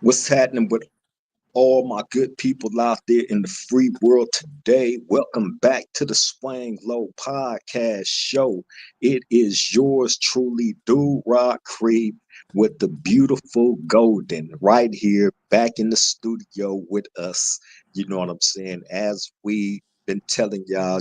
What's happening with all my good people out there in the free world today? Welcome back to the Swang Low Podcast Show. It is yours truly, Do Rock Creep, with the beautiful Golden right here back in the studio with us. You know what I'm saying? As we been telling y'all,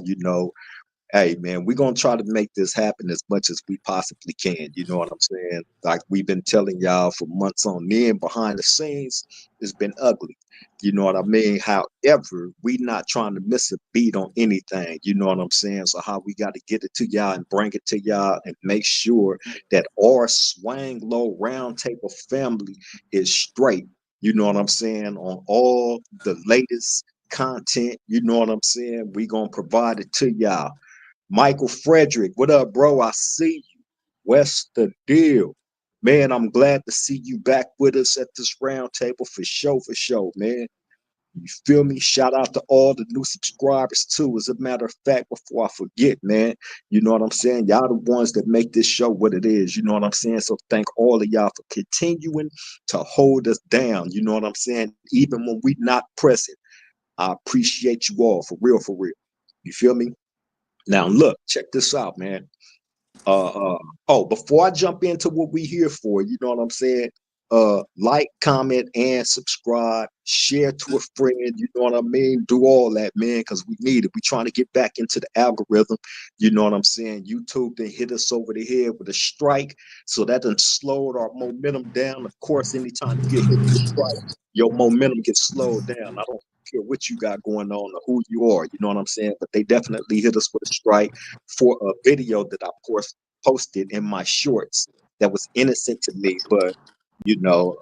hey man, we're gonna try to make this happen as much as we possibly can. You know what I'm saying? Like we've been telling y'all for months on end, behind the scenes, it's been ugly. You know what I mean? However, we not trying to miss a beat on anything. You know what I'm saying? So how we got to get it to y'all and bring it to y'all and make sure that our Swang Low Round Table family is straight. You know what I'm saying? On all the latest content, you know what I'm saying? We gonna provide it to y'all. Michael Frederick, what up, bro? I see you. What's the deal? Man, I'm glad to see you back with us at this round table for sure, man. You feel me? Shout out to all the new subscribers too. As a matter of fact, before I forget, man, you know what I'm saying? Y'all the ones that make this show what it is. You know what I'm saying? So thank all of y'all for continuing to hold us down. You know what I'm saying? Even when we not present, I appreciate you all for real, for real. You feel me? Now, look, check this out, man. Uh, uh, Before I jump into what we here for, you know what I'm saying? Like, comment, and subscribe. Share to a friend. You know what I mean? Do all that, man, because we need it. We trying to get back into the algorithm. You know what I'm saying? YouTube then hit us over the head with a strike, so that done slowed our momentum down. Of course, anytime you get hit with a strike, your momentum gets slowed down. I don't care what you got going on or who you are. You know what I'm saying? But they definitely hit us with a strike for a video that I, of course, posted in my shorts that was innocent to me, but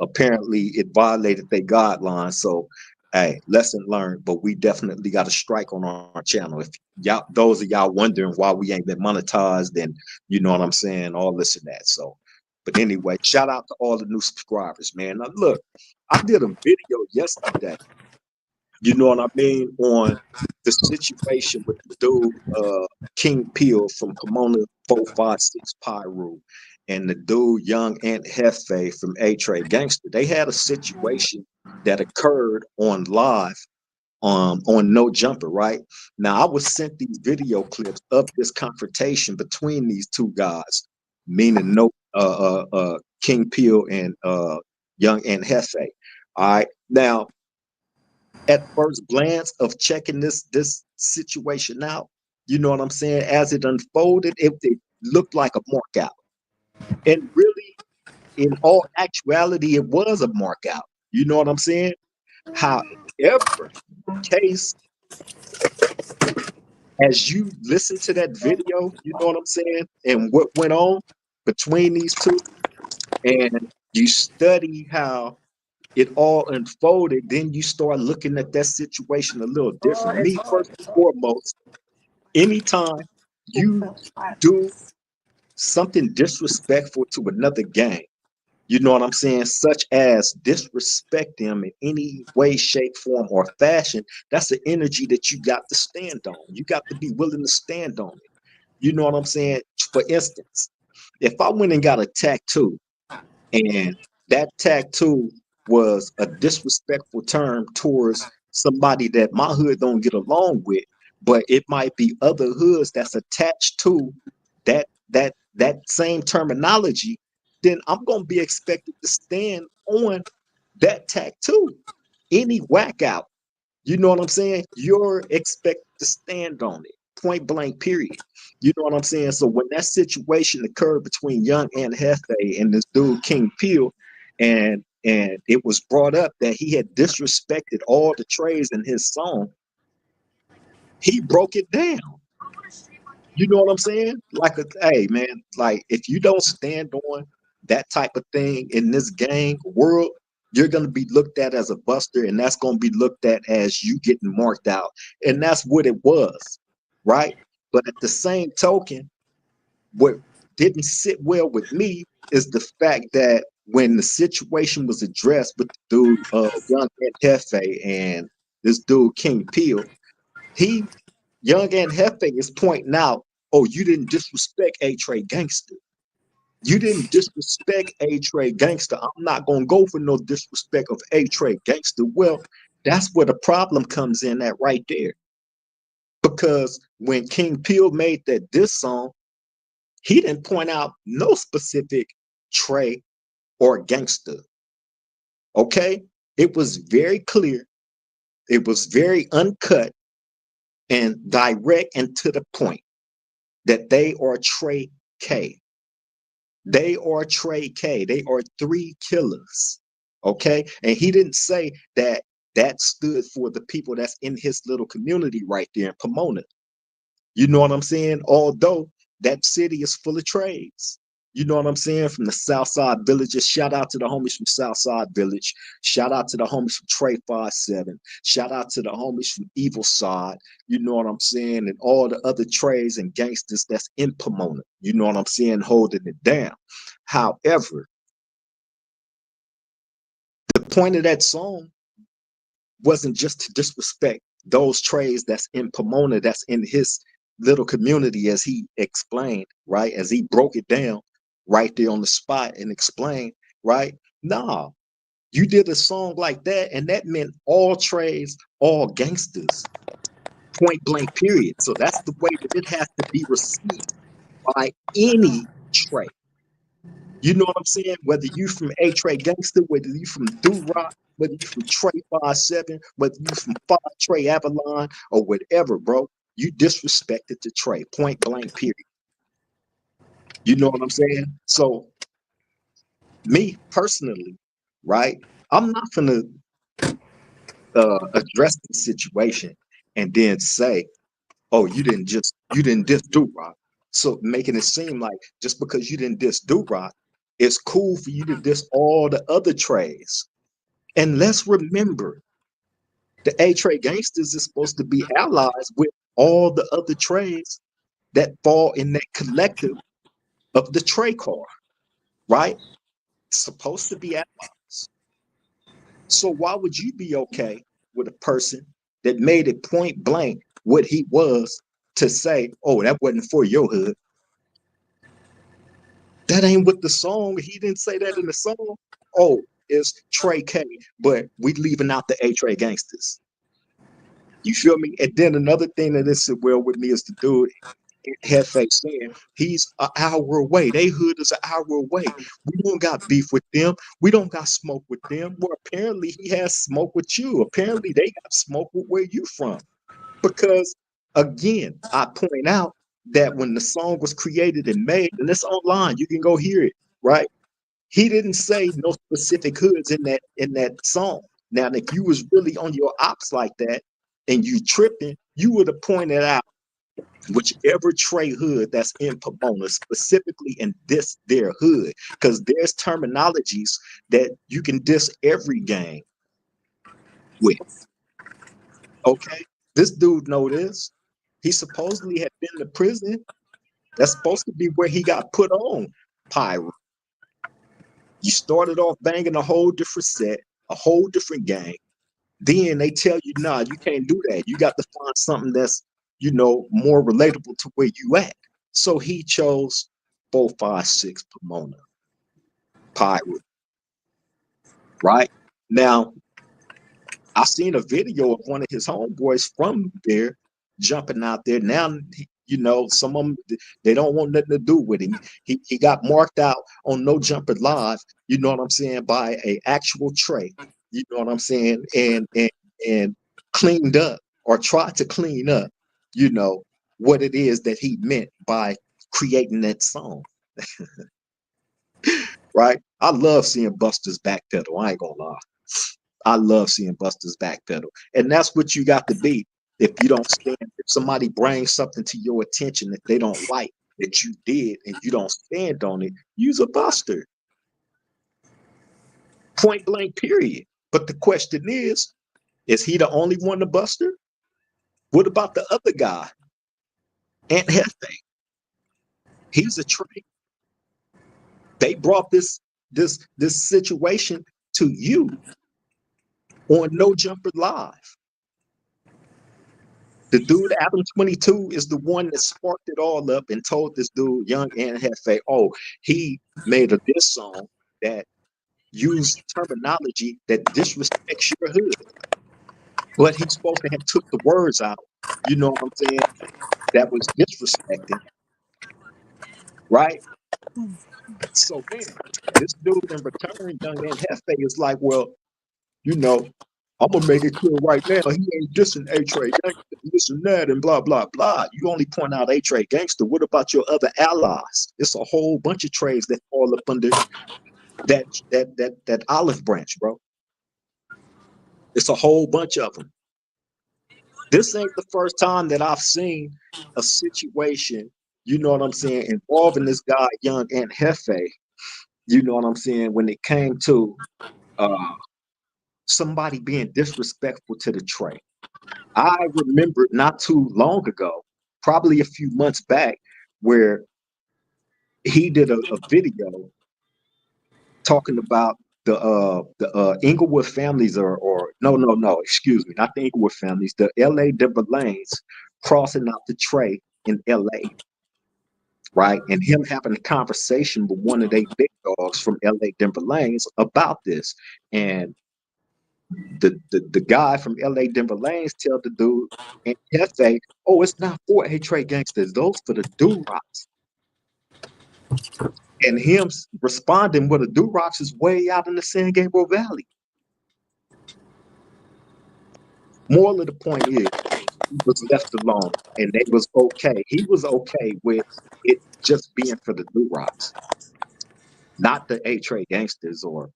apparently it violated their guidelines. So, hey, lesson learned. But we definitely got a strike on our channel. If y'all, those of y'all wondering why we ain't been monetized, then you know what I'm saying, all this and that. So, but anyway, shout out to all the new subscribers, man. Now, look, I did a video yesterday, you know what I mean, on the situation with the dude, King Peel from Pomona 456 Pyru, and the dude, Young Ant Hefe from A-Trade Gangster. They had a situation that occurred on live, on No Jumper, right? Now, I was sent these video clips of this confrontation between these two guys, meaning no King Peel and Young Ant Hefe. All right. Now, at first glance of checking this situation out, you know what I'm saying? As it unfolded, it looked like a mark out. And really, in all actuality, it was a mark out. You know what I'm saying? However, case as you listen to that video, you know what I'm saying, and what went on between these two, and you study how it all unfolded, then you start looking at that situation a little different. Me, first and foremost, anytime you do something disrespectful to another gang, you know what I'm saying, such as disrespect them in any way, shape, form, or fashion, that's the energy that you got to stand on. You got to be willing to stand on it. You know what I'm saying? For instance, if I went and got a tattoo and that tattoo was a disrespectful term towards somebody that my hood don't get along with, but it might be other hoods that's attached to that same terminology, then I'm gonna be expected to stand on that tattoo. Any whack out, you know what I'm saying? You're expected to stand on it. Point blank, period. You know what I'm saying? So when that situation occurred between Young and Hefe and this dude King Peel, and it was brought up that he had disrespected all the trades in his song, he broke it down. You know what I'm saying? Like, hey man, like if you don't stand on that type of thing in this gang world, you're gonna be looked at as a buster, and that's gonna be looked at as you getting marked out, and that's what it was, right? But at the same token, what didn't sit well with me is the fact that when the situation was addressed with the dude, Young and Hefe, and this dude King Peel, he Young and Hefe is pointing out, oh, you didn't disrespect A-Trade Gangster. You didn't disrespect A-Trade Gangsta. I'm not gonna go for no disrespect of A-Trade Gangsta. Well, that's where the problem comes in at right there. Because when King Peel made that diss song, he didn't point out no specific Trey or Gangsta. Okay? It was very clear. It was very uncut and direct and to the point that they are Trey K. They are Trey K. They are three killers. Okay. And he didn't say that that stood for the people that's in his little community right there in Pomona. You know what I'm saying? Although that city is full of trades. You know what I'm saying? From the Southside Villages. Shout out to the homies from Southside Village. Shout out to the homies from Trey 57. Shout out to the homies from Evil Side. You know what I'm saying? And all the other trades and gangsters that's in Pomona. You know what I'm saying? Holding it down. However, the point of that song wasn't just to disrespect those trades that's in Pomona, that's in his little community, as he explained, right? As he broke it down right there on the spot and explained, right? Nah, you did a song like that, and that meant all trades, all gangsters, point blank, period. So that's the way that it has to be received by any trade. You know what I'm saying? Whether you from A-Trey Gangster, whether you from Do Rock, whether you from Trey 57, whether you from Five Trey Avalon, or whatever, bro, you disrespected the Trey, point blank, period. You know what I'm saying? So, me personally, right, I'm not gonna address the situation and then say, oh, you didn't diss Do Rock. So making it seem like just because you didn't diss Do Rock, it's cool for you to diss all the other trades. And let's remember, the A-Trade Gangsters is supposed to be allies with all the other trades that fall in that collective of the Trey car, right? It's supposed to be allies. So why would you be okay with a person that made it point blank what he was to say, oh, that wasn't for your hood? That ain't what the song. He didn't say that in the song. Oh, it's Trey K, but we leaving out the A-Trade Gangsters. You feel me? And then another thing that is well with me is the dude Jefe saying he's an hour away. They hood is an hour away. We don't got beef with them. We don't got smoke with them. Well, apparently he has smoke with you. Apparently they got smoke with where you from. Because again, I point out that when the song was created and made, and it's online, you can go hear it, right? He didn't say no specific hoods in that song. Now, if you was really on your ops like that and you tripping, you would have pointed out whichever Trey hood that's in Pomona, specifically in this their hood, because there's terminologies that you can diss every gang with. Okay, this dude know this. He supposedly had been to prison. That's supposed to be where he got put on. Pyro. You started off banging a whole different set, a whole different gang. Then they tell you, nah, you can't do that. You got to find something that's, more relatable to where you at. So he chose 456 Pomona, Pyro, right? Now, I seen a video of one of his homeboys from there jumping out there. Now, some of them, they don't want nothing to do with him. He got marked out on No Jumper Live, you know what I'm saying, by a actual Trey, you know what I'm saying, and cleaned up or tried to clean up, what it is that he meant by creating that song, right? I love seeing Buster's backpedal. I ain't gonna lie. I love seeing Buster's backpedal. And that's what you got to be. If you don't stand, if somebody brings something to your attention that they don't like that you did and you don't stand on it, use a Buster. Point blank, period. But the question is he the only one to Buster? What about the other guy? Aunt Hefe. He's a trade. They brought this situation to you on No Jumper Live. The dude, Adam 22, is the one that sparked it all up and told this dude, Young and Jefe, oh, he made a diss song that used terminology that disrespects your hood. But he's supposed to have took the words out, you know what I'm saying, that was disrespecting, right? So then this dude in return, Young and Jefe, is like, well, you know, I'm gonna make it clear right now, he ain't dissing A-Trade Gangster, this and that, and blah blah blah. You only point out A-Trade Gangster. What about your other allies? It's a whole bunch of trades that fall up under that olive branch, bro. It's a whole bunch of them. This ain't the first time that I've seen a situation, you know what I'm saying, involving this guy, Young and Jefe, you know what I'm saying, when it came to uh, somebody being disrespectful to the trade. I remember not too long ago, probably a few months back, where he did a video talking about the Inglewood families, or no, excuse me, not the Inglewood families, the L.A. Lanes crossing out the tray in L.A., right? And him having a conversation with one of their big dogs from L.A. Lanes about this, and the guy from LA Lanes tell the dude and Hefe, oh, it's not for A-Trade Gangsters, those for the do-rocks. And him responding with the do-rocks is way out in the San Gabriel Valley. Moral of the point is, he was left alone and they was okay. He was okay with it just being for the do-rocks, not the A-Trade Gangsters or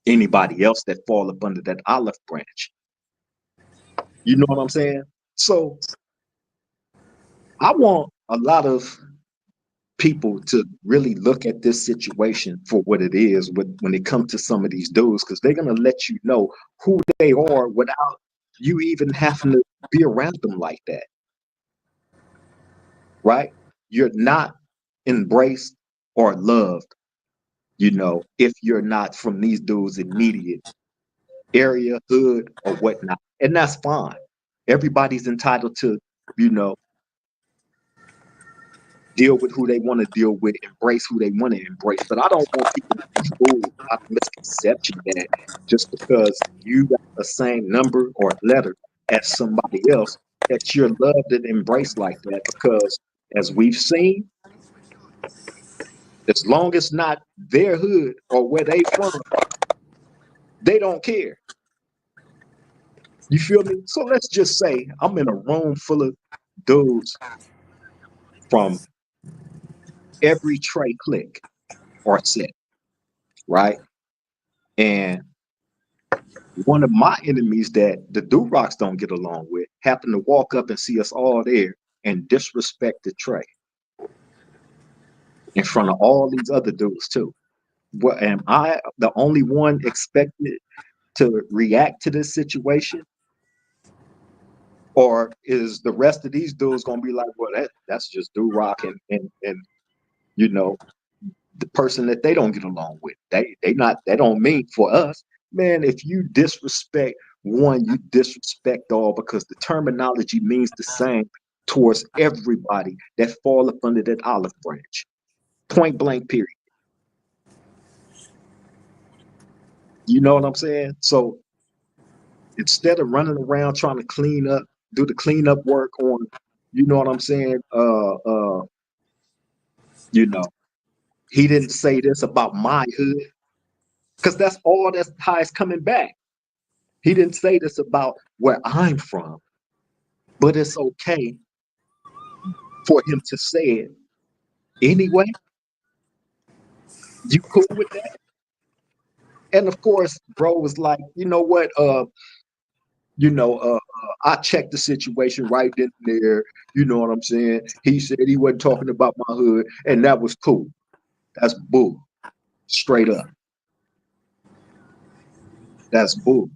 anybody else that fall up under that olive branch. You know what I'm saying? So I want a lot of people to really look at this situation for what it is when it comes to some of these dudes, because they're going to let you know who they are without you even having to be around them like that, right? You're not embraced or loved, you know, if you're not from these dudes' immediate area, hood, or whatnot. And that's fine. Everybody's entitled to, you know, deal with who they want to deal with, embrace who they want to embrace. But I don't want people to be fooled by the misconception that just because you got the same number or letter as somebody else, that you're loved and embraced like that. Because as we've seen, as long as not their hood or where they from, they don't care. You feel me? So let's just say I'm in a room full of dudes from every trade clique or set, right? And one of my enemies that the do-rocks don't get along with happened to walk up and see us all there and disrespect the tray in front of all these other dudes too. What, am I the only one expected to react to this situation? Or is the rest of these dudes gonna be like, well, that's just do-rock and you know, the person that they don't get along with. They don't mean for us. Man, if you disrespect one, you disrespect all, because the terminology means the same towards everybody that fall up under that olive branch. Point blank, period. You know what I'm saying? So instead of running around trying to clean up, do the cleanup work on, you know what I'm saying? You know, he didn't say this about my hood, because that's how it's coming back. He didn't say this about where I'm from, but it's okay for him to say it anyway. You cool with that? And of course, bro was like, you know what? I checked the situation right then and there. You know what I'm saying? He said he wasn't talking about my hood, and that was cool. That's bull. Straight up. That's bull.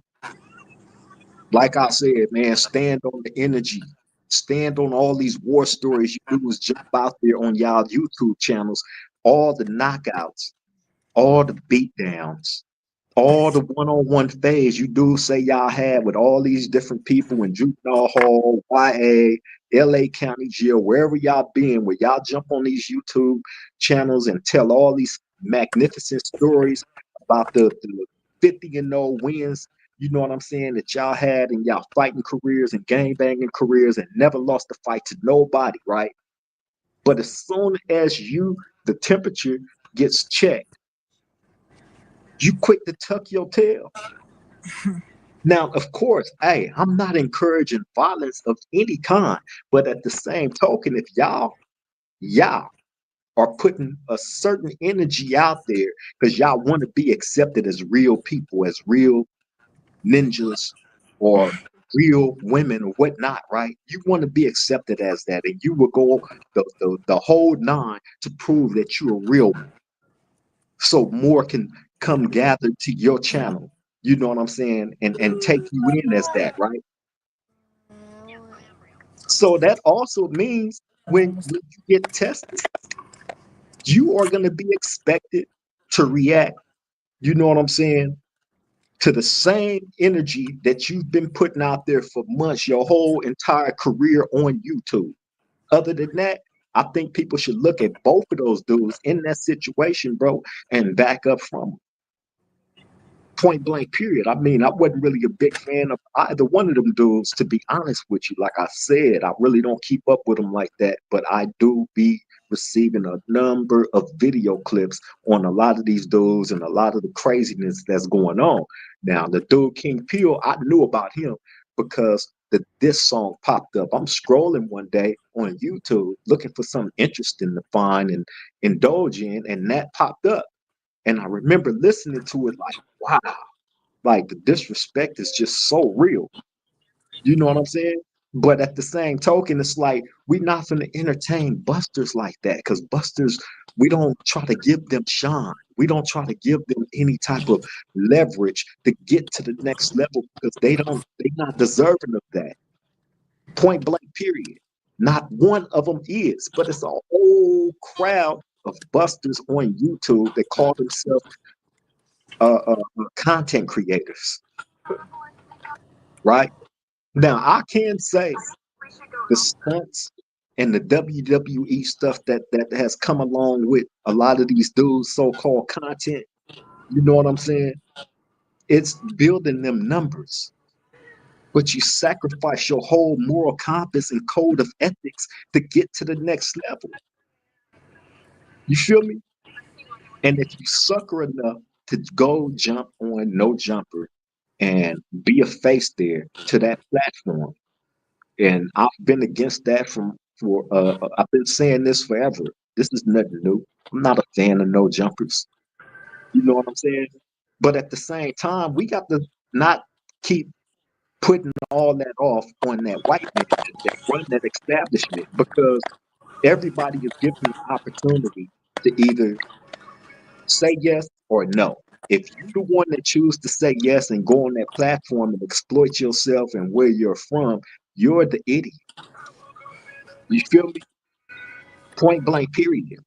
Like I said, man, stand on the energy. Stand on all these war stories you do is jump out there on y'all YouTube channels, all the knockouts, all the beatdowns, All the one-on-one phase you do say y'all had with all these different people in juvenile hall, YA, LA County Jail, wherever y'all been, where y'all jump on these YouTube channels and tell all these magnificent stories about the 50-0 wins, you know what I'm saying, that y'all had in y'all fighting careers and gang banging careers and never lost a fight to nobody, right? But as soon as the temperature gets checked, you quick to tuck your tail. Now, of course, hey, I'm not encouraging violence of any kind, but at the same token, if y'all are putting a certain energy out there because y'all want to be accepted as real people, as real ninjas or real women or whatnot, right? You want to be accepted as that, and you will go the whole nine to prove that you're a real one. So more can come gather to your channel. You know what I'm saying? And take you in as that, right? So that also means when you get tested, you are going to be expected to react, you know what I'm saying, to the same energy that you've been putting out there for months, your whole entire career on YouTube. Other than that, I think people should look at both of those dudes in that situation, bro, and back up from them. Point blank, period. I mean, I wasn't really a big fan of either one of them dudes, to be honest with you. Like I said, I really don't keep up with them like that, but I do be receiving a number of video clips on a lot of these dudes and a lot of the craziness that's going on. Now, the dude King Peel, I knew about him because this song popped up. I'm scrolling one day on YouTube looking for something interesting to find and indulge in, and that popped up. And I remember listening to it like, wow, like the disrespect is just so real. You know what I'm saying? But at the same token, it's like we're not going to entertain busters like that because busters, we don't try to give them shine. We don't try to give them any type of leverage to get to the next level because they're not deserving of that. Point blank, period. Not one of them is, but it's a whole crowd of busters on YouTube that call themselves content creators, right? Now, I can say the stunts and the WWE stuff that has come along with a lot of these dudes' so-called content, you know what I'm saying? It's building them numbers, but you sacrifice your whole moral compass and code of ethics to get to the next level. You feel me? And if you sucker enough to go jump on No Jumper and be a face there to that platform, and I've been against that for I've been saying this forever. This is nothing new. I'm not a fan of No Jumpers. You know what I'm saying? But at the same time, we got to not keep putting all that off on that white man that run that establishment because everybody is given an opportunity to either say yes or no. If you're the one that choose to say yes and go on that platform and exploit yourself and where you're from, you're the idiot. You feel me? Point blank, period.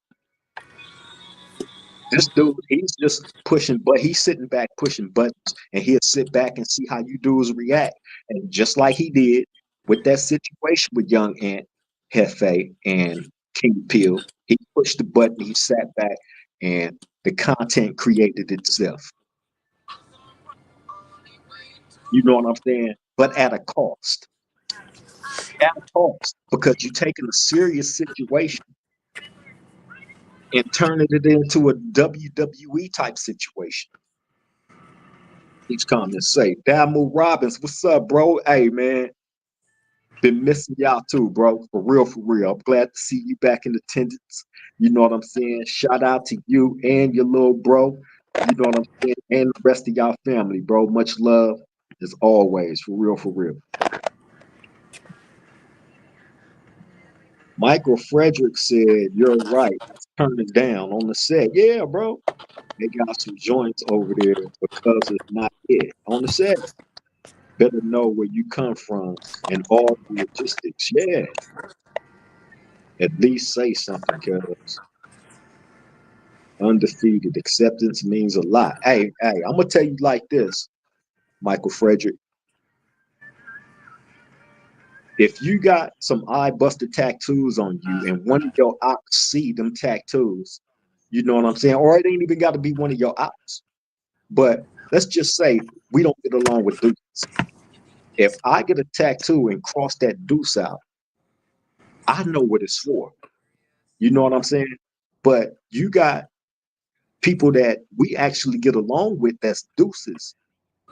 This dude, he's just pushing, but he's sitting back pushing buttons, and he'll sit back and see how you dudes react. And just like he did with that situation with Young Ant, Jefe, and King Peel, he pushed the button, he sat back, and the content created itself. You know what I'm saying? But at a cost. At a cost. Because you're taking a serious situation and turning it into a WWE type situation. Each comments say, Damu Robbins, what's up, bro? Hey, man, been missing y'all too, bro. For real, for real. I'm glad to see you back in attendance. You know what I'm saying? Shout out to you and your little bro. You know what I'm saying? And the rest of y'all family, bro. Much love as always. For real, for real. Michael Frederick said, you're right. Let's turn it down on the set. Yeah, bro. They got some joints over there because it's not it on the set. Better know where you come from and all the logistics. Yeah, at least say something, cuz. Undefeated. Acceptance means a lot. Hey, I'm gonna tell you like this, Michael Frederick. If you got some eye buster tattoos on you and one of your ops see them tattoos, you know what I'm saying? Or it ain't even got to be one of your ops. But let's just say we don't get along with deuces. If I get a tattoo and cross that deuce out, I know what it's for. You know what I'm saying? But you got people that we actually get along with that's deuces.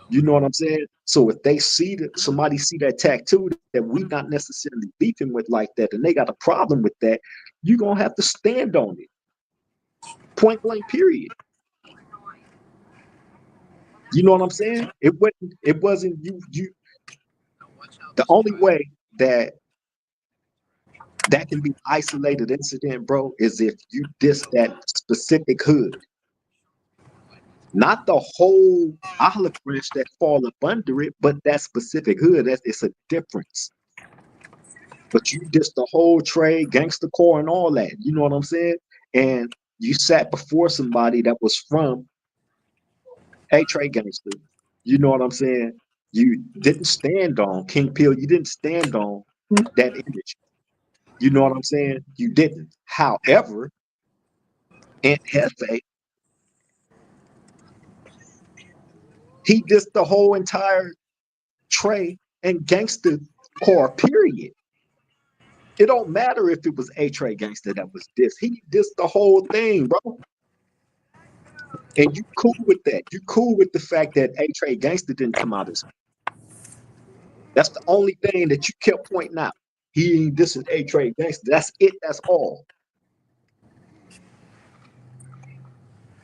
You know what I'm saying? So if they see that somebody see that tattoo that we not necessarily beefing with like that, and they got a problem with that, you're gonna have to stand on it. Point blank, period. You know what I'm saying? It wasn't you the only way that that can be isolated incident, bro, is if you diss that specific hood. Not the whole olive branch that fall up under it, but that specific hood. It's a difference. But you just the whole trade, gangster core, and all that. You know what I'm saying? And you sat before somebody that was from a trade gangster. You know what I'm saying? You didn't stand on King Peel. You didn't stand on that image. You know what I'm saying? You didn't. However, Aunt Hefe, he dissed the whole entire Trey and gangster core, period. It don't matter if it was a Trey gangster that was dissed. He dissed the whole thing, bro. And you cool with that. You cool with the fact that A Trey Gangster didn't come out as that's the only thing that you kept pointing out. He this is A Trey Gangster. That's it. That's all.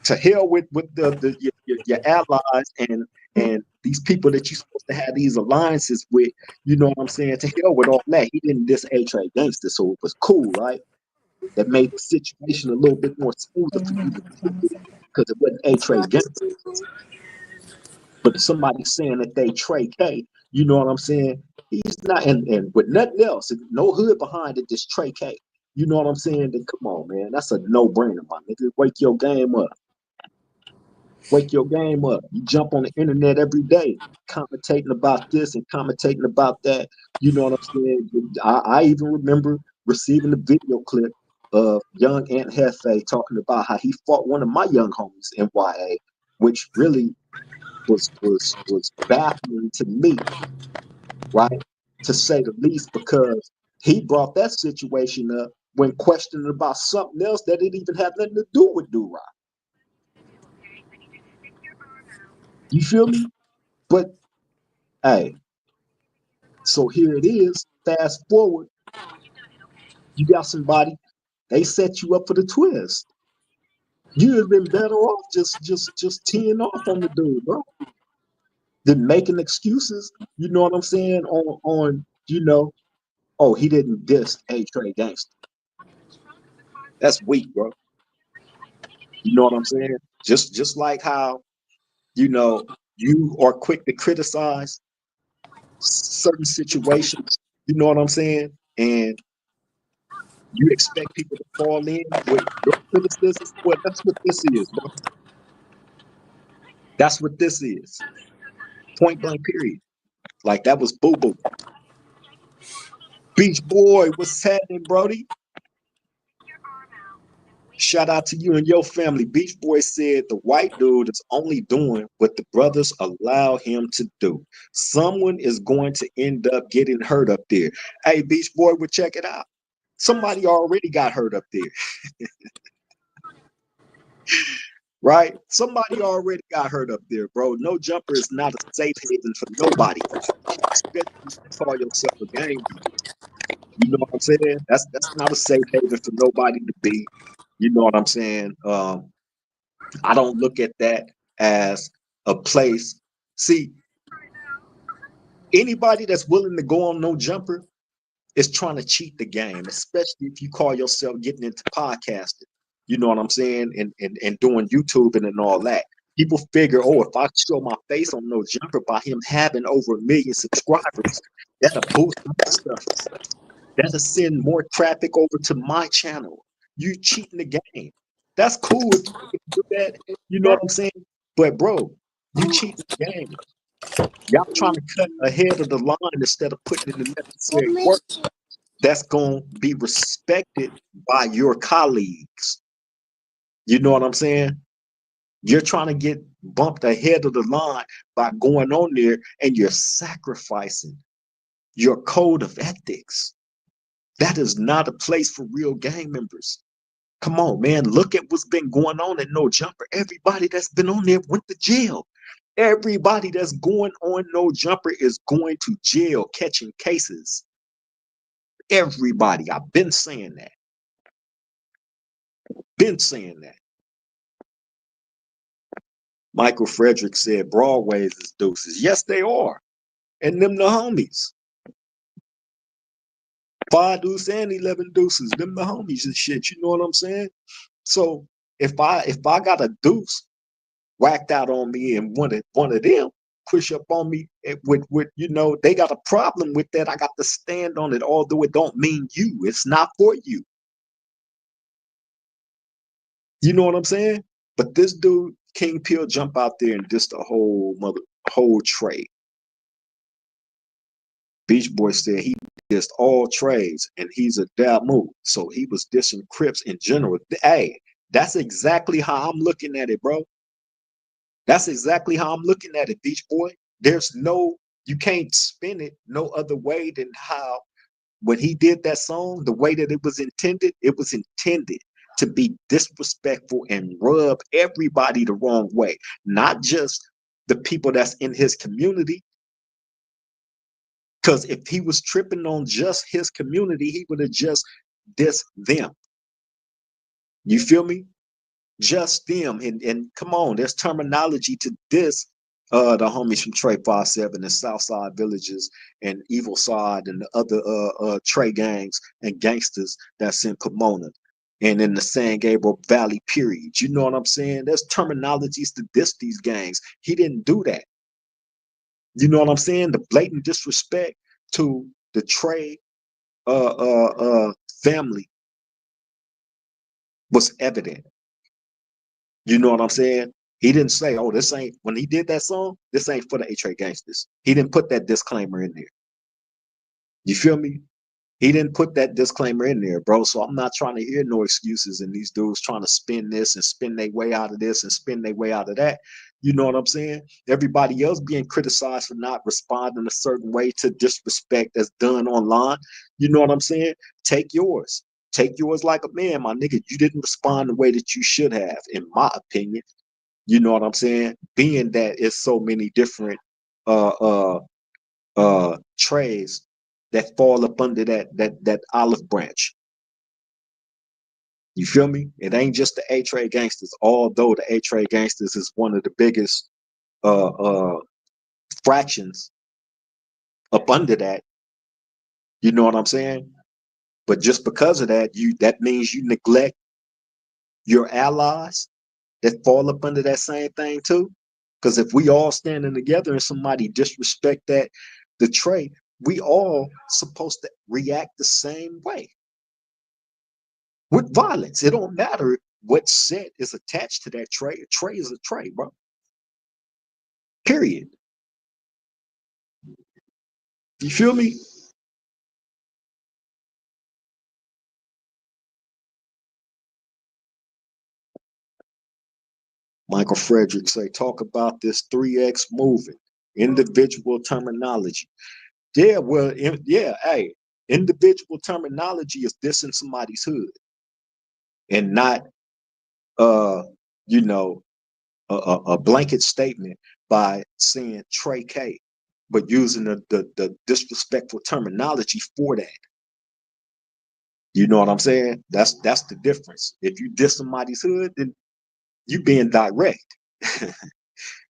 To hell with your allies and these people that you're supposed to have these alliances with. You know what I'm saying? To hell with all that. He didn't diss A Trey Gangster, so it was cool, right? That made the situation a little bit more smoother for you to deal with because it wasn't A Trey Gangster. But if somebody's saying that they Trey K, you know what I'm saying? He's not, and with nothing else, no hood behind it, just Trey K. You know what I'm saying? Then come on, man. That's a no-brainer, my nigga. Wake your game up. Wake your game up. You jump on the internet every day, commentating about this and commentating about that. You know what I'm saying? I even remember receiving a video clip of young Aunt Hefe talking about how he fought one of my young homies in YA, which really was baffling to me, right? To say the least, because he brought that situation up when questioning about something else that didn't even have nothing to do with Do-Rah. You feel me? But hey, so here it is. Fast forward, you got somebody, they set you up for the twist. You'd have been better off just teeing off on the dude, bro. Than making excuses, you know what I'm saying, on oh, he didn't diss A Trey Gangster. That's weak, bro. You know what I'm saying? Just like how, you are quick to criticize certain situations, you know what I'm saying? And you expect people to fall in with your criticism. Well, that's what this is, bro. That's what this is. Point blank, period. Like that was boo boo. Beach Boy, what's happening, Brody? Shout out to you and your family. Beach Boy said the white dude is only doing what the brothers allow him to do. Someone is going to end up getting hurt up there. Hey, Beach Boy, well, check it out. Somebody already got hurt up there, right? Somebody already got hurt up there, bro. No Jumper is not a safe haven for nobody, especially if you call yourself a gang member. You know what I'm saying? That's not a safe haven for nobody to be. You know what I'm saying? I don't look at that as a place. See, anybody that's willing to go on No Jumper is trying to cheat the game, especially if you call yourself getting into podcasting. You know what I'm saying? And doing YouTube and all that. People figure, oh, if I show my face on No Jumper by him having over 1 million subscribers, that'll boost my stuff. That'll send more traffic over to my channel. You cheating the game. That's cool if you can do that. You know what I'm saying? But bro, you cheat the game. Y'all trying to cut ahead of the line instead of putting in the necessary work that's going to be respected by your colleagues. You know what I'm saying? You're trying to get bumped ahead of the line by going on there and you're sacrificing your code of ethics. That is not a place for real gang members. Come on, man. Look at what's been going on at No Jumper. Everybody that's been on there went to jail. Everybody that's going on No Jumper is going to jail, catching cases. Everybody. I've been saying that. Been saying that. Michael Frederick said Broadways is deuces. Yes, they are. And them the homies. 5 deuces and 11 deuces. Them the homies and shit. You know what I'm saying? So if I got a deuce whacked out on me and one of them push up on me with they got a problem with that. I got to stand on it, although it don't mean you. It's not for you. You know what I'm saying? But this dude, King Peel, jump out there and diss the whole trade. Beach Boy said he dissed all trades and he's a Damu. So he was dissing Crips in general. Hey, that's exactly how I'm looking at it, bro. That's exactly how I'm looking at it, Beach Boy. You can't spin it no other way than how when he did that song, the way that it was intended to be disrespectful and rub everybody the wrong way, not just the people that's in his community. Because if he was tripping on just his community, he would have just dissed them. You feel me? Just them. And come on, there's terminology to this. The homies from Trey 5-7 and Southside Villages and Evil Side and the other Trey gangs and gangsters that's in Pomona and in the San Gabriel Valley period. You know what I'm saying? There's terminologies to diss these gangs. He didn't do that. You know what I'm saying? The blatant disrespect to the Trey family was evident. You know what I'm saying? He didn't say, "Oh, this ain't." When he did that song, this ain't for the A-Trade gangsters. He didn't put that disclaimer in there. You feel me? He didn't put that disclaimer in there, bro. So I'm not trying to hear no excuses and these dudes trying to spin this and spin their way out of this and spin their way out of that. You know what I'm saying? Everybody else being criticized for not responding a certain way to disrespect that's done online. You know what I'm saying? Take yours. Take yours like a man, my nigga. You didn't respond the way that you should have, in my opinion. You know what I'm saying? Being that it's so many different uh uh trays that fall up under that olive branch. You feel me? It ain't just the A-Trade gangsters, although the A-Trade gangsters is one of the biggest uh uh fractions up under that. You know what I'm saying? But just because of that, that means you neglect your allies that fall up under that same thing too. Because if we all standing together and somebody disrespect the trait, we all supposed to react the same way with violence. It don't matter what set is attached to that trait. A trait is a trait, bro. Period. You feel me? Michael Frederick say, talk about this 3X moving, individual terminology. Yeah, well, yeah, hey, individual terminology is dissing somebody's hood and not, uh, you know, a blanket statement by saying Trey K, but using the disrespectful terminology for that. You know what I'm saying? That's the difference. If you diss somebody's hood, then you being direct.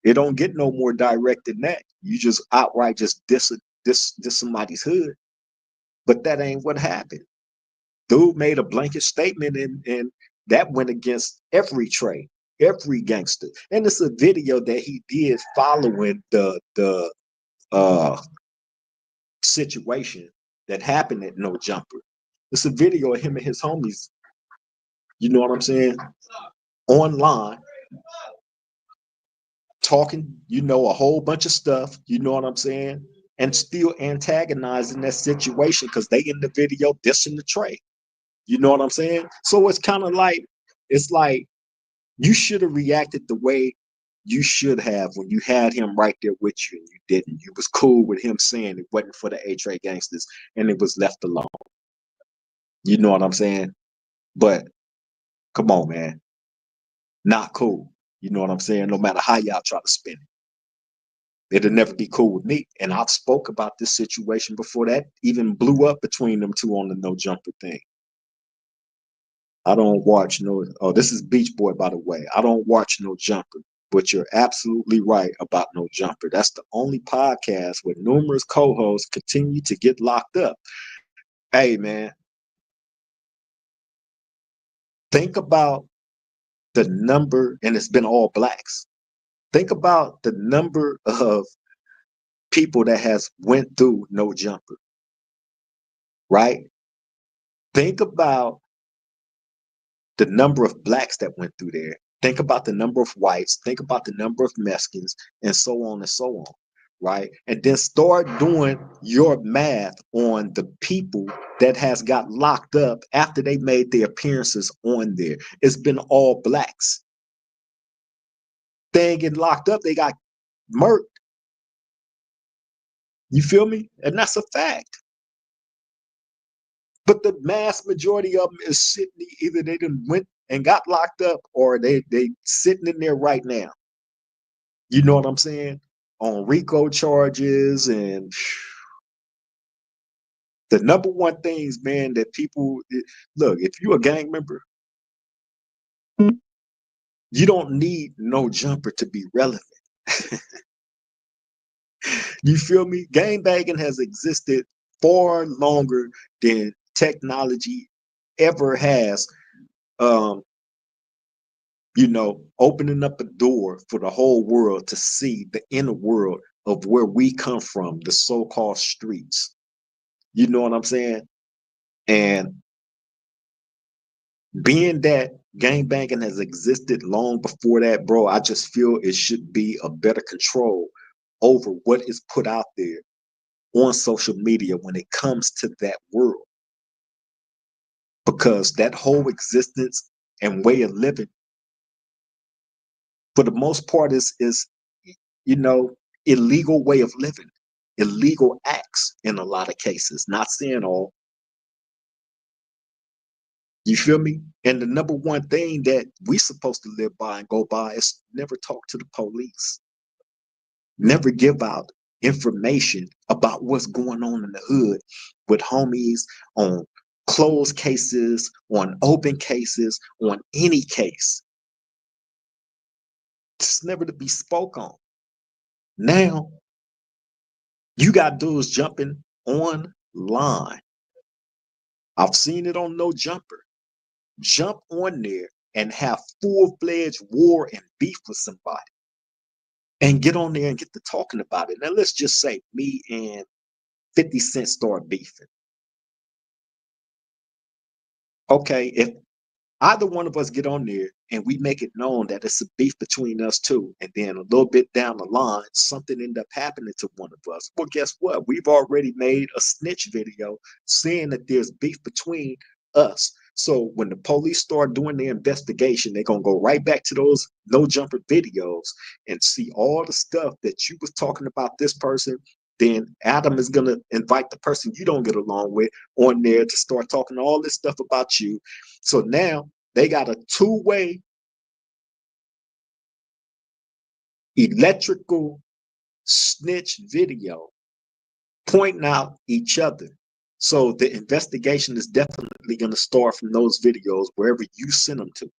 It don't get no more direct than that. You just outright just diss somebody's hood. But that ain't what happened. Dude made a blanket statement and that went against every trade, every gangster. And it's a video that he did following the situation that happened at No Jumper. It's a video of him and his homies. You know what I'm saying? online, talking, a whole bunch of stuff, you know what I'm saying? And still antagonizing that situation because they in the video dissing the Trey. You know what I'm saying? So it's kind of like, it's like you should have reacted the way you should have when you had him right there with you and you didn't. You was cool with him saying it wasn't for the A-Trade gangsters and it was left alone. You know what I'm saying? But come on, man. Not cool. You know what I'm saying? No matter how y'all try to spin it. It'll never be cool with me. And I've spoke about this situation before that even blew up between them two on the no jumper thing. I don't watch no, oh, this is Beach Boy, by the way. I don't watch no jumper, but you're absolutely right about no jumper. That's the only podcast where numerous co-hosts continue to get locked up. Hey, man, think about the number, and it's been all blacks. Think about the number of people that has went through no jumper, right? Think about the number of blacks that went through there. Think about the number of whites. Think about the number of Mexicans, and so on and so on, right? And then start doing your math on the people that has got locked up after they made their appearances on there. It's been all blacks. They ain't getting locked up. They got murked. You feel me? And that's a fact. But the mass majority of them is sitting, either they done went and got locked up or they sitting in there right now. You know what I'm saying? On RICO charges. And the number one things, man, that people look, if you're a gang member, you don't need no jumper to be relevant. You feel me? Gang banging has existed far longer than technology ever has. Opening up a door for the whole world to see the inner world of where we come from, the so-called streets. You know what I'm saying? And being that gang banging has existed long before that, bro, I just feel it should be a better control over what is put out there on social media when it comes to that world. Because that whole existence and way of living, for the most part, is illegal way of living, illegal acts in a lot of cases, not saying all. You feel me? And the number one thing that we supposed to live by and go by is never talk to the police. Never give out information about what's going on in the hood with homies on closed cases, on open cases, on any case. It's never to be spoke on. Now, you got dudes jumping online. I've seen it on No Jumper. Jump on there and have full-fledged war and beef with somebody. And get on there and get to talking about it. Now, let's just say me and 50 Cent start beefing. Okay, if either one of us get on there and we make it known that it's a beef between us two, and then a little bit down the line, something end up happening to one of us. Well, guess what? We've already made a snitch video saying that there's beef between us. So when the police start doing their investigation, they're gonna go right back to those no jumper videos and see all the stuff that you was talking about this person. Then Adam is gonna invite the person you don't get along with on there to start talking all this stuff about you. So now they got a two-way electrical snitch video pointing out each other. So the investigation is definitely going to start from those videos wherever you send them to.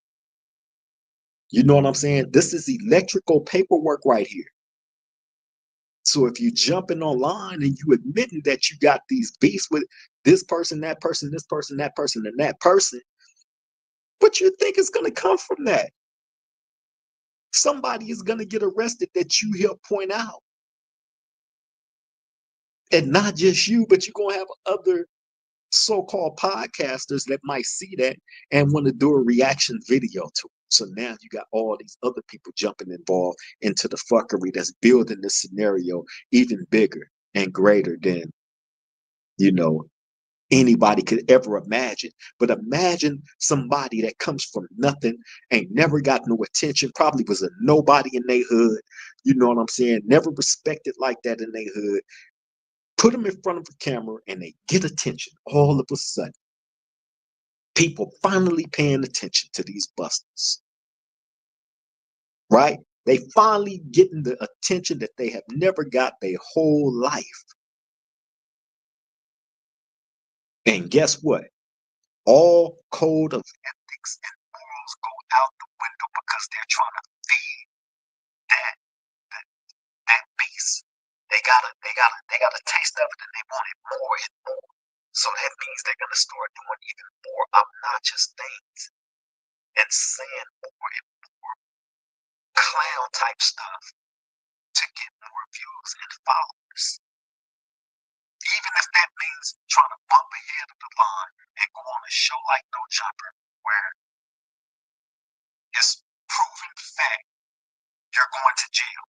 You know what I'm saying? This is electrical paperwork right here. So if you jumping online and you admitting that you got these beefs with this person, that person, this person, that person, and that person, what you think is going to come from that? Somebody is going to get arrested that you help point out. And not just you, but you're going to have other so-called podcasters that might see that and want to do a reaction video to it. So now you got all these other people jumping involved into the fuckery that's building this scenario even bigger and greater than, you know, anybody could ever imagine. But imagine somebody that comes from nothing, ain't never got no attention, probably was a nobody in their hood, you know what I'm saying? Never respected like that in their hood. Put them in front of a camera and they get attention all of a sudden. People finally paying attention to these busters, right? They finally getting the attention that they have never got their whole life. And guess what? All code of ethics and morals go out the window because they're trying to feed that that, that beast. They got a taste of it and they want it more and more. So that means they're gonna start doing even more obnoxious things and saying more and more clown type stuff to get more views and followers. Even if that means trying to bump ahead of the line and go on a show like No Jumper, where it's proven fact you're going to jail.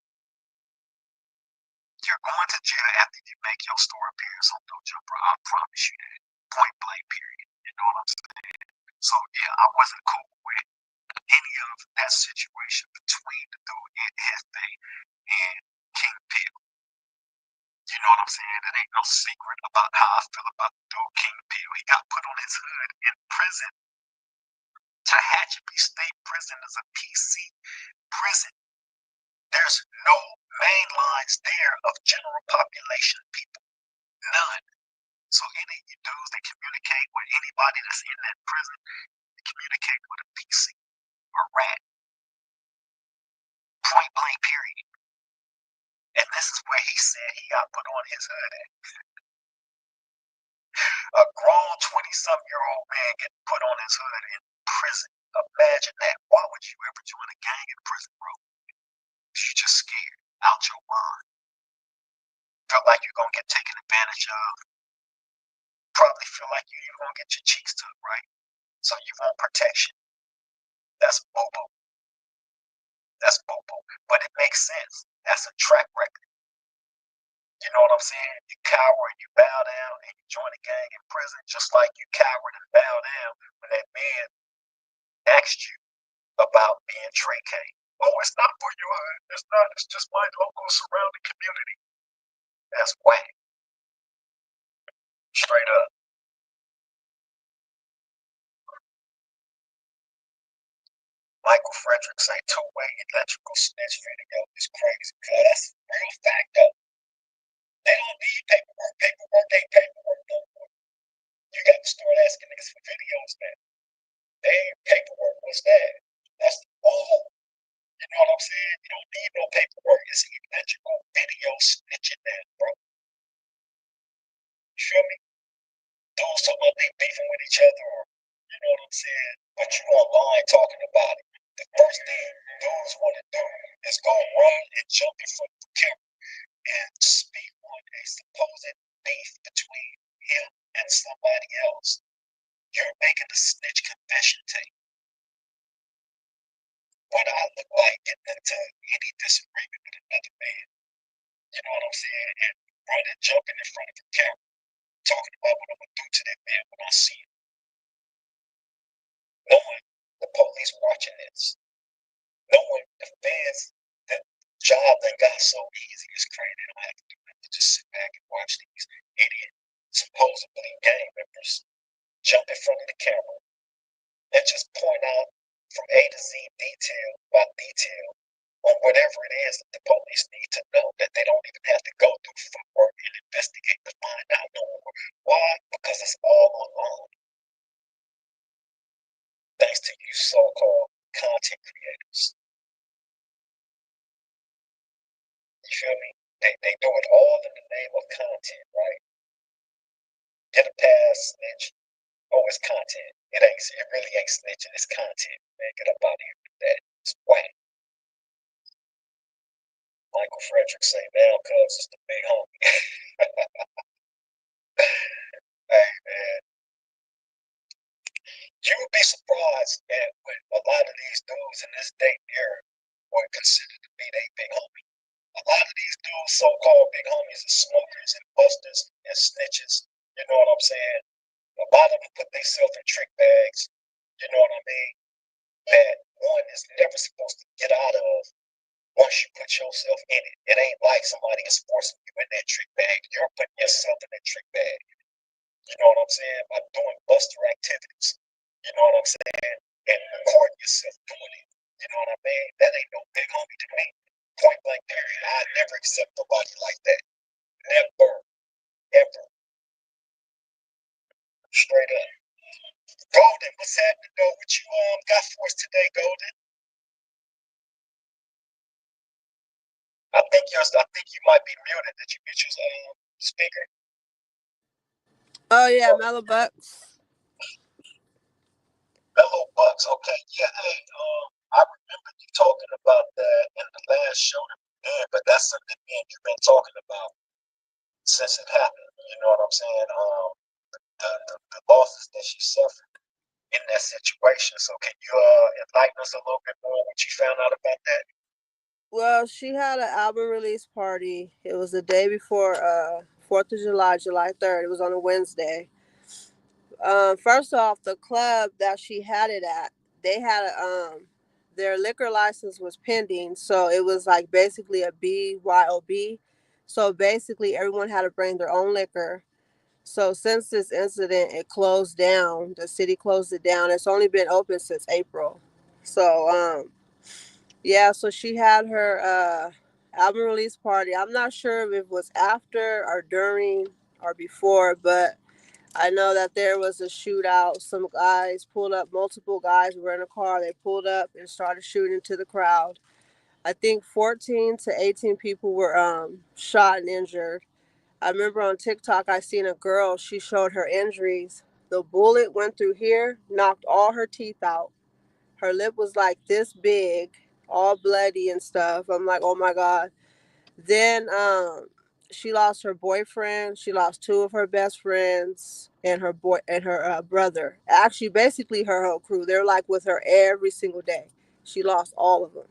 You're going to jail after you make your store appearance on No Jumper. I promise you that. Point blank, period. You know what I'm saying? So yeah, I wasn't cool with any of that situation between the dude in Jefe and King Pill. You know what I'm saying? It ain't no secret about how I feel about the dude King Pill. He got put on his hood in prison. Tehachapi State Prison is a PC prison. There's no main lines there of general population people. None. So any of you dudes that communicate with anybody that's in that prison, communicate with a PC or rat. Point blank, period. And this is where he said he got put on his hood at. A grown 20-some-year-old man getting put on his hood in prison. Imagine that. Why would you ever join a gang in prison, bro? You're just scared out your mind. Feel like you're gonna get taken advantage of. Probably feel like you're gonna get your cheeks took, right? So you want protection. That's bobo. That's bobo. But it makes sense. That's a track record. You know what I'm saying? You cower and you bow down and you join a gang in prison just like you cowered and bow down when that man asked you about being Trey K. Oh, it's not for you. It's not. It's just my local surrounding community. That's whack. Straight up. Michael Frederick say two-way electrical snitch video is crazy. That's real fact though. They don't need paperwork. Paperwork ain't paperwork no more. You got to start asking niggas for videos now. They ain't paperwork. What's that? That's the ball. You know what I'm saying? You don't need no paperwork. It's electrical video snitching now, bro. You feel me? Dudes talking about they beefing with each other, or you know what I'm saying? But you online talking about it. The first thing dudes want to do is go run and jump in front of the camera and speak on a supposed beef between him and somebody else. You're making a snitch confession tape. What I look like getting into any disagreement with another man. You know what I'm saying? And running, jumping in front of the camera, talking about what I'm gonna do to that man when I see him. Knowing the police watching this, knowing the fans, the job that got so easy is crazy. They don't have to do nothing. Just sit back and watch these idiot, supposedly gang members jump in front of the camera and just point out from A to Z, detail by detail, on whatever it is that the police need to know, that they don't even have to go through footwork and investigate to find out no more. Why? Because it's all online. Thanks to you so-called content creators. You feel me? They do it all in the name of content, right? Get a pass, snitch. Oh, it's content. It really ain't snitching, it's content. Man, get up out of here with that. It's whack. Michael Frederick say now, cuz it's the big homie. Hey man. You would be surprised at what a lot of these dudes in this day era would consider to be their big homie. A lot of these dudes, so-called big homies, are smokers and busters and snitches. You know what I'm saying? A lot of them put themselves in trick bags. You know what I mean? That one is never supposed to get out of once you put yourself in it. It ain't like somebody is forcing you in that trick bag. You're putting yourself in that trick bag. You know what I'm saying? By doing buster activities. You know what I'm saying? And recording yourself doing it. You know what I mean? That ain't no big homie to me. Point blank period. I never accept nobody like that. Never. Ever. Straight up. Golden, what's happening though? What you got for us today, Golden? I think you might be muted. Did you mute your speaker? Oh yeah, Mellow Bucks. Mellow Bucks. Okay, yeah. Hey, I remember you talking about that in the last show that we did, but that's something me and you've been talking about since it happened. You know what I'm saying? The losses that she suffered in that situation. So can you enlighten us a little bit more on what you found out about that? Well, she had an album release party. It was the day before 4th of July, July 3rd. It was on a Wednesday. First off, the club that she had it at, they had their liquor license was pending, so it was like basically a BYOB. So basically, everyone had to bring their own liquor. So since this incident, it closed down. The city closed it down. It's only been open since April. So yeah, so she had her album release party. I'm not sure if it was after or during or before, but I know that there was a shootout. Some guys pulled up, multiple guys were in a car. They pulled up and started shooting into the crowd. I think 14 to 18 people were shot and injured. I remember on TikTok, I seen a girl, she showed her injuries. The bullet went through here, knocked all her teeth out. Her lip was like this big, all bloody and stuff. I'm like, oh my God. Then she lost her boyfriend. She lost two of her best friends and her brother. Actually, basically her whole crew. They're like with her every single day. She lost all of them.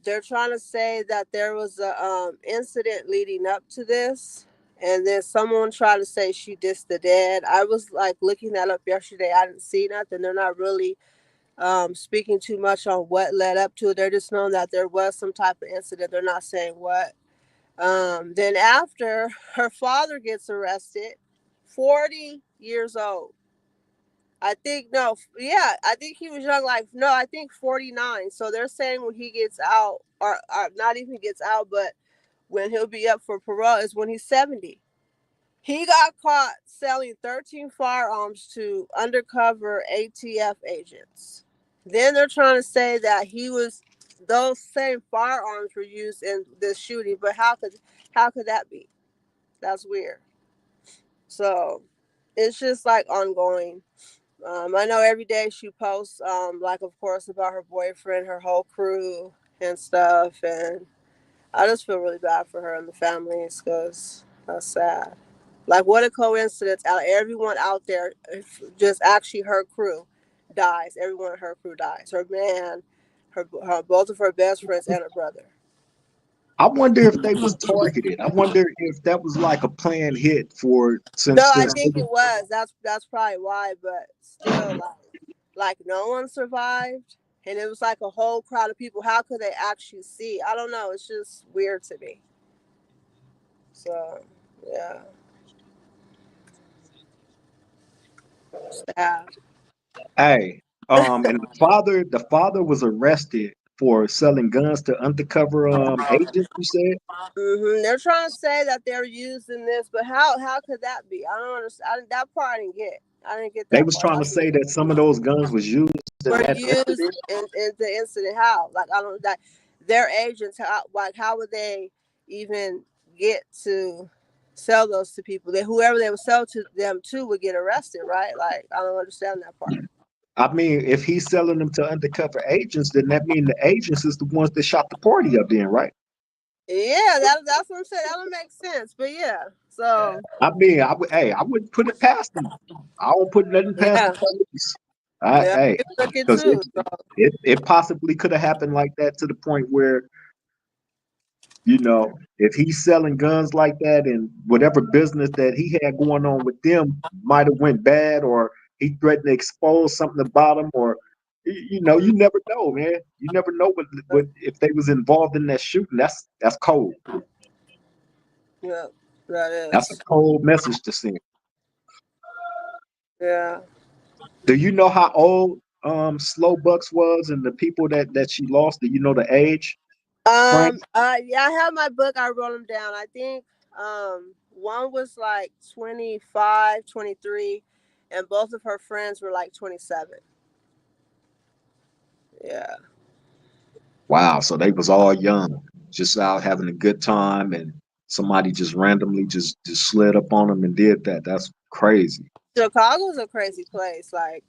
They're trying to say that there was a incident leading up to this, and then someone tried to say she dissed the dead. I was like looking that up yesterday. I didn't see nothing. They're not really speaking too much on what led up to it. They're just knowing that there was some type of incident. They're not saying what. Then after her father gets arrested, 40 years old. I think no, yeah, I think he was young. Like no, I think 49. So they're saying when he gets out, or not even gets out, but when he'll be up for parole is when he's 70. He got caught selling 13 firearms to undercover ATF agents. Then they're trying to say that he was those same firearms were used in this shooting, but how could that be? That's weird. So it's just like ongoing. I know every day she posts, like of course about her boyfriend, her whole crew and stuff, and I just feel really bad for her and the families because that's sad. Like what a coincidence! Out of everyone out there, if just actually her crew dies. Everyone in her crew dies. Her man, her both of her best friends, and her brother. I wonder if they was targeted. I wonder if that was like a planned hit for No, I since they think it was. That's probably why. But still, like no one survived, and it was like a whole crowd of people. How could they actually see? I don't know. It's just weird to me. So yeah, sad. hey, and the father was arrested for selling guns to undercover agents, you said? They're trying to say that they're using this, but how could that be? I don't understand. That part I didn't get. I didn't get They that was part. trying to say that some of those guns was used in Were that used incident. in the incident. How? Like I don't that their agents. How would they even get to sell those to people? That whoever they would sell to them to would get arrested, right? Like I don't understand that part. I mean, if he's selling them to undercover agents, then that means the agents is the ones that shot the party up then, right? Yeah, that's what I'm saying. That don't make sense. But yeah. So I mean, I wouldn't put it past them. I don't put nothing past the yeah. police. Yeah. Hey, He took it because too. So it possibly could have happened like that to the point where, if he's selling guns like that and whatever business that he had going on with them might have went bad, or he threatened to expose something about him, or you never know, man. You never know what if they was involved in that shooting. That's cold. yeah, that That's a is. cold message to send. Yeah. Do you know how old Slow Bucks was and the people that she lost? Do you know the age, Frank? Yeah, I have my book. I wrote them down. I think one was like 25, 23, and both of her friends were like 27. Yeah. Wow, so they was all young, just out having a good time, and somebody just randomly just slid up on them and did that. That's crazy. Chicago's a crazy place. Like,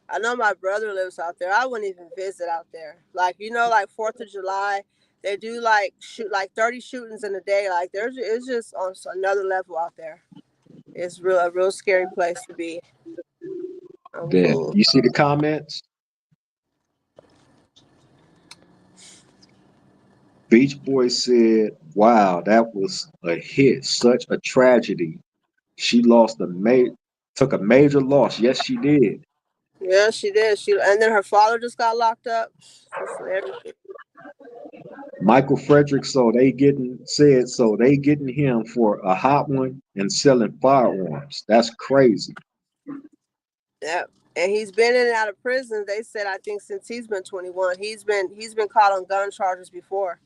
I know my brother lives out there. I wouldn't even visit out there. Like, like 4th of July, they do like shoot like 30 shootings in a day. Like, it's just on another level out there. It's a real scary place to be. I'm Yeah, cool. you see the comments? Beach Boy said, "Wow, that was a hit. Such a tragedy. She took a major loss. Yes, she did." Yeah, she did. And then her father just got locked up. Just everything. Michael Frederick, so they getting him for a hot one and selling firearms. That's crazy. Yeah. And he's been in and out of prison. They said I think since he's been 21, he's been caught on gun charges before.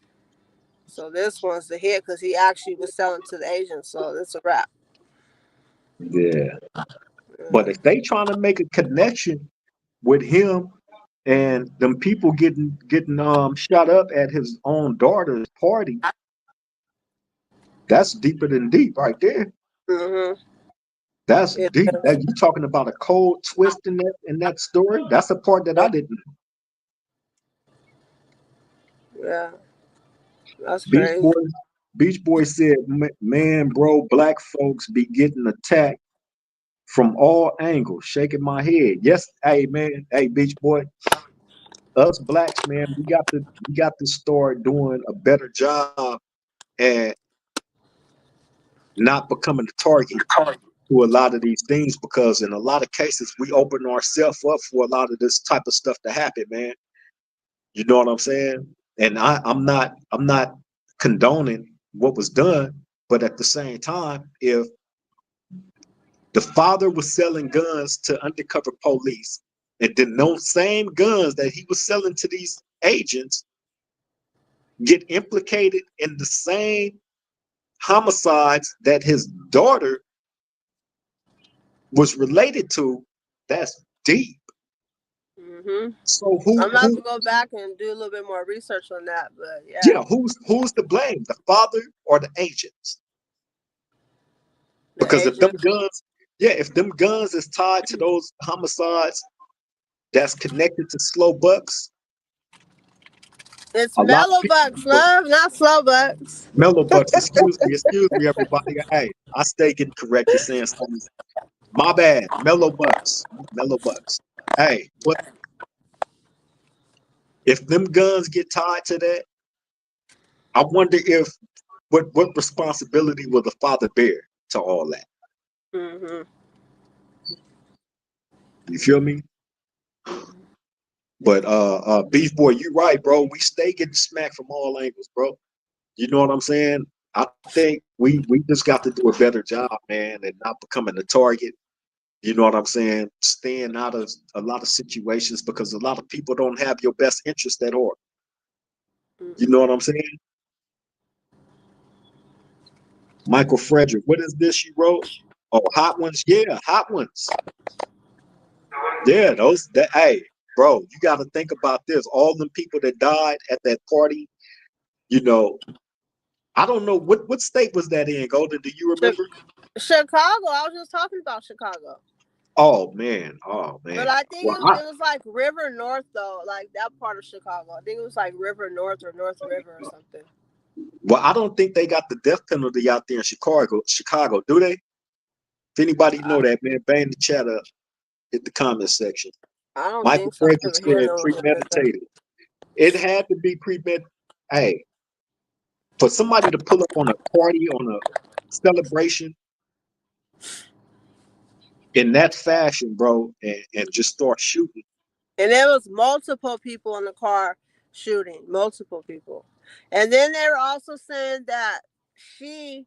So this one's the hit because he actually was selling to the agents. So it's a wrap. Yeah. But Yeah. if they trying to make a connection with him and them people getting shot up at his own daughter's party, that's deeper than deep right there. Mhm. That's It deep. is. That you talking about a cold twist in that story. That's a part that I didn't know. Yeah. That's Beach crazy. Boy, Beach Boy said, "Man, bro, black folks be getting attacked from all angles." Shaking my head. Yes, hey man, hey Beach Boy, us blacks, man, we got to start doing a better job at not becoming the target to a lot of these things, because in a lot of cases we open ourselves up for a lot of this type of stuff to happen, man. You know what I'm saying? And I'm not condoning what was done, but at the same time, if the father was selling guns to undercover police, and then those same guns that he was selling to these agents get implicated in the same homicides that his daughter was related to, that's deep. Mhm. So who I'm gonna have who to go back and do a little bit more research on that. But yeah, yeah, who's to blame? The father or the agents? the Because agent. if them guns is tied to those homicides that's connected to slow bucks, It's a lot of mellow bucks, people love, not slow bucks. mellow bucks, excuse me, everybody. Hey, I stay getting corrected saying something. My bad. Mellow bucks. Mellow bucks. Hey, what if them guns get tied to that? I wonder if what responsibility will the father bear to all that? Mhm. You feel me? But Beef Boy, you right, bro. We stay getting smacked from all angles, bro. You know what I'm saying? I think we just got to do a better job, man, and not becoming the target. You know what I'm saying? Staying out of a lot of situations because a lot of people don't have your best interest at heart. You know Mhm. what I'm saying? Michael Frederick, what is this you wrote? Oh, hot ones, yeah, hot ones. Yeah, those that hey, bro, you gotta think about this. All them people that died at that party, you know, I don't know what state was that in, Golden. Do you Chi- remember? Chicago. I was just talking about Chicago. Oh man, oh But man. I think Well, it was like River North though, like that part of Chicago. I think it was like River North or North River or something. Well, I don't think they got the death penalty out there in Chicago. Chicago, do they? If anybody know that, man, bang the chat up, hit the comment section. I don't Michael think so. I Frederick never hear said no like that. premeditated. It had to be premeditated. Hey, for somebody to pull up on a party, on a celebration in that fashion, bro, and just start shooting. And there was multiple people in the car shooting, multiple people. And then they were also saying that she,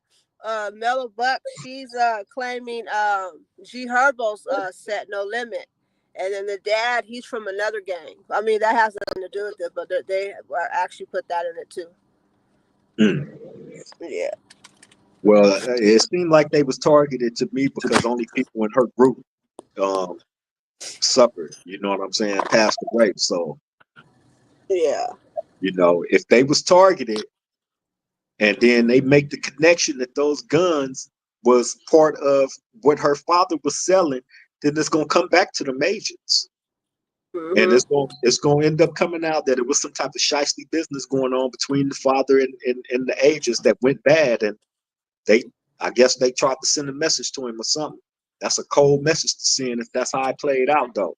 Mellow Buck, she's claiming G Herbo's set no limit. And then the dad, he's from another gang. I mean, that has nothing to do with it, but they actually put that in it too. Mm. Yeah. Well, it seemed like they was targeted to me because only people in her group um, suffered. You know what I'm saying? Passed away. So, Yeah. if they was targeted and then they make the connection that those guns was part of what her father was selling, then it's gonna come back to the agents. And Mm-hmm. it's gonna end up coming out that it was some type of shiesty business going on between the father and the agents that went bad, and they, I guess they tried to send a message to him or something. That's a cold message to send if that's how it played out, though.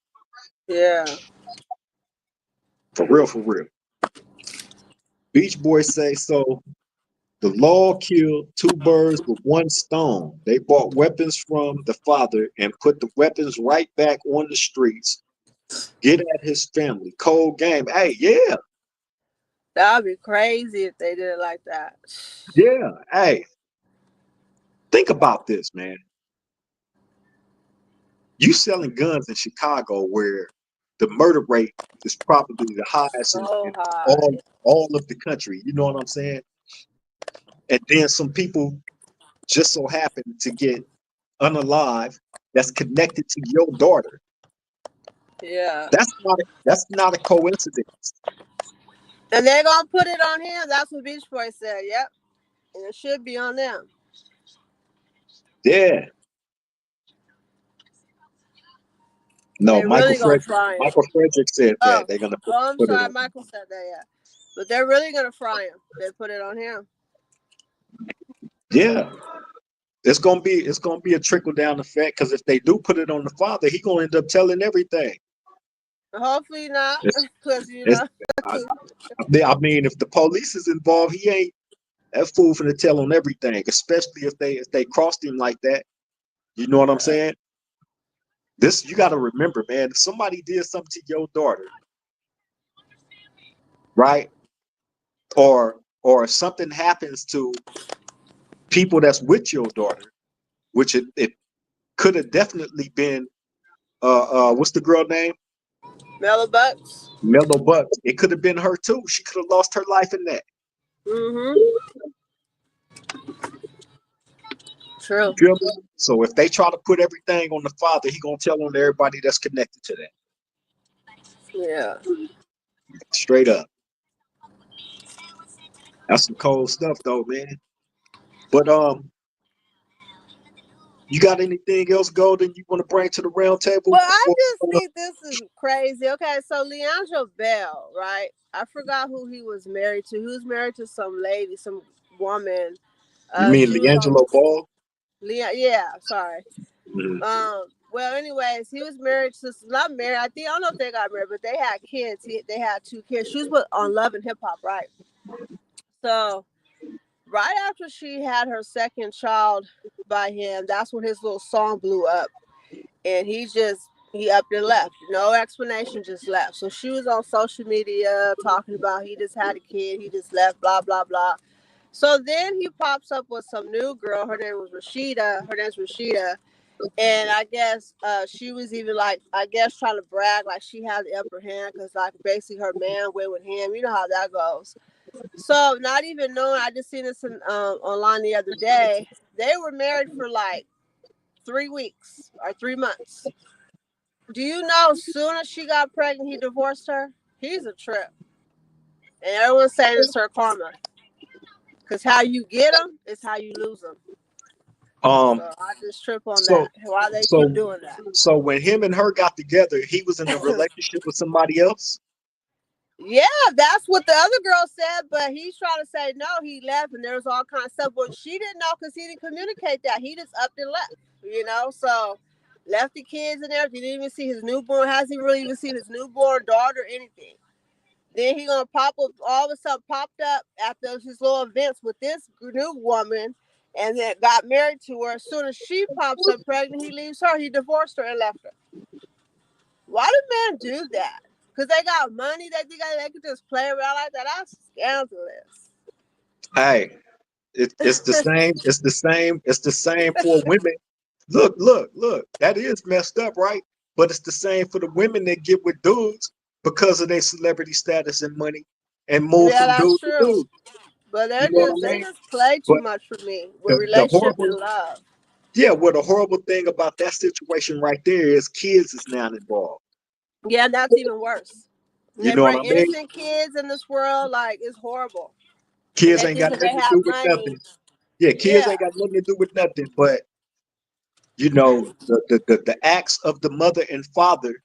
Yeah. For real, for real. Beach Boys say so. The law killed two birds with one stone. They bought weapons from the father and put the weapons right back on the streets. Get at his family. Cold game. Hey, yeah, That would be crazy if they did it like that. yeah. Hey, think about this, man. You selling guns in Chicago where the murder rate is probably the highest So in high. all of the country. You know what I'm saying? And then some people just so happen to get unalive that's connected to your daughter. Yeah. That's not a coincidence. And they're gonna put it on him. That's what Beach Boy said. Yep. And it should be on them. Yeah. No, They really gonna fry him. Michael Frederick said that Oh, they're gonna I'm put it sorry, on. Michael said that. Yeah, but they're really gonna fry him. They put it on him. Yeah. It's gonna be a trickle down effect because if they do put it on the father, he gonna end up telling everything. Hopefully not, It's, because it's I, I mean, if the police is involved, he ain't that fool finna tell on everything, especially if they crossed him like that. You know what I'm yeah, saying? This you got to remember, man. If somebody did something to your daughter, right, or something happens to people that's with your daughter, which it could have definitely been. What's the girl name? Mellow Bucks. Mellow Bucks. It could have been her too. She could have lost her life in that. Mm-hmm. You True. feel me? So if they try to put everything on the father, he gonna tell on everybody that's connected to that. Yeah. Straight up. That's some cold stuff though, man. But you got anything else, Golden, you want to bring to the round table Well, I before just we go? think this is crazy. Okay, so Leandro Bell, right? I forgot who he was married to. He was married to some lady, some woman. You mean She was on Leangelo Ball? Leon. Yeah, sorry. Mhm. Well, anyways, he was married to not married. I don't know if they got married, but they had kids. They had two kids. She was on Love and Hip Hop, right? So right after she had her second child by him, that's when his little song blew up, and he up and left. No explanation, just left. So she was on social media talking about he just had a kid, he just left, blah blah blah. So then he pops up with some new girl. Her name was Rashida. Her name's Rashida. And I guess she was even like, I guess trying to brag like she had the upper hand because like basically her man went with him. You know how that goes. So not even knowing, I just seen this online the other day. They were married for like 3 weeks or 3 months. Do you know? As soon as she got pregnant, he divorced her. He's a trip, and everyone's saying it's her karma. Cause how you get them is how you lose them. Um, So I just trip on so that. Why they keep so doing that? so when him and her got together, he was in a relationship with somebody else. Yeah, that's what the other girl said, but he's trying to say no, he left and there was all kinds of stuff. But she didn't know because he didn't communicate that. He just upped and left, so left the kids and everything. Didn't even see his newborn, hasn't really even seen his newborn daughter or anything. Then he gonna pop up all of a sudden popped up after his little events with this new woman and then got married to her. As soon as she pops up pregnant, he leaves her. He divorced her and left her. Why do men do that? Because they got money that they could just play around like that. That's scandalous. Hey, it's the same. It's the same. It's the same for women. Look. That is messed up, right? But it's the same for the women that get with dudes because of their celebrity status and money and move Yeah, from that's dude to true. dude. But You they know what just I they mean? just play too But much for me with the relationship horrible, and love. yeah, well, the horrible thing about that situation right there is kids is now involved. Yeah, that's even worse. And You they know what bring I mean? innocent kids in this world, like it's horrible. And Kids they ain't think got that they nothing to have do with money. nothing. Yeah, kids Yeah. ain't got nothing to do with nothing. But the acts of the mother and father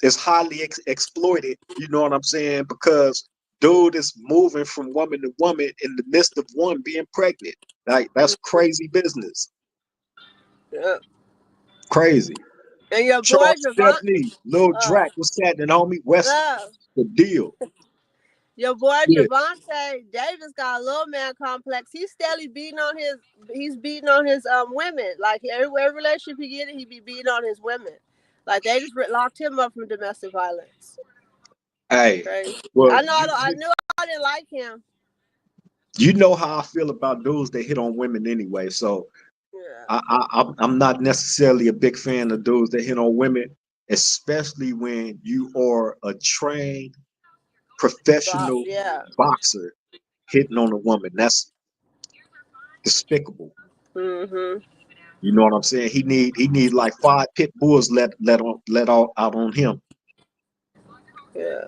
is highly exploited. You know what I'm saying? Because dude is moving from woman to woman in the midst of one being pregnant. Like that's crazy business. Yeah. Crazy. And your boy Charles Javon, Stephanie, Lil uh, Drac, what's happening, homie? West uh, the deal. your boy Yeah. Javante Davis got a little man complex. He's steadily he's beating on his women. Like every relationship he get, he be beating on his women. Like they just locked him up from domestic violence. Hey, Crazy. well, I knew I didn't like him. you know how I feel about dudes that hit on women anyway. So Yeah. I'm not necessarily a big fan of dudes that hit on women, especially when you are a trained But professional yeah. boxer hitting on a woman. That's despicable. Mhm. You know what I'm saying? He need like five pit bulls let out on him. Yeah.